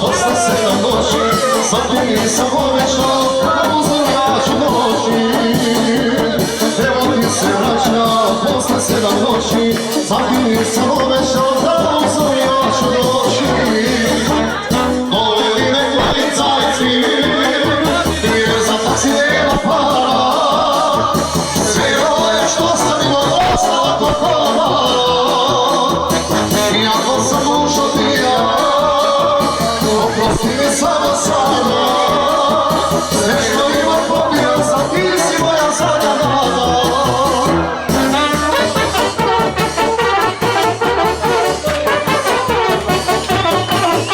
Posle 7 noći, zapuni sam obećao, da uzorjaću noći. Evo ti se vraća, posle 7 noći, zapuni sam obećao, da uzorjaću noći. Doveli me policajci, jer za taksi nema para, sve ove što sam imao ostala kod para. Iako sam dušo tija, oprosti mi samo sada, sve što ima pobija, za ti si moja zadnja nada.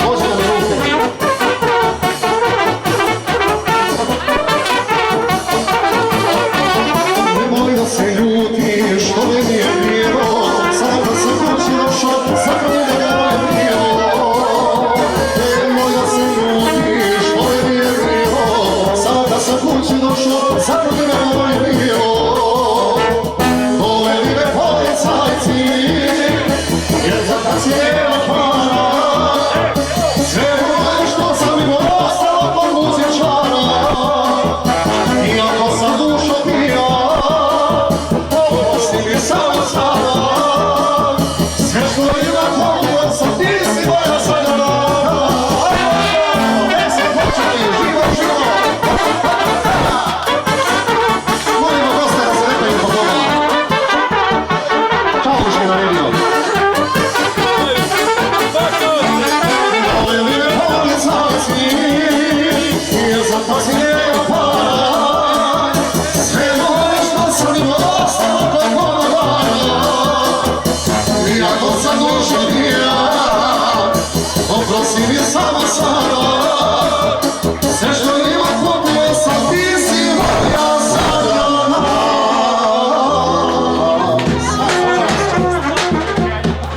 Može da mi ruke. Nemoj da se ljuti što me nije bilo, sad da sam kući došao, sad me ne je bilo. Kući došao, zato mi nemoj bilo. Doveli me policajci, jer za taksi nema para. Sve ono što sam imao ostalo kod muzičara. Iako sam dušo pija, oprosti mi samo sada. Sve što ima pomoć, sam ti si moja zadnja nada. Gdje se počeli, živo, živo. Policajci, jer za to si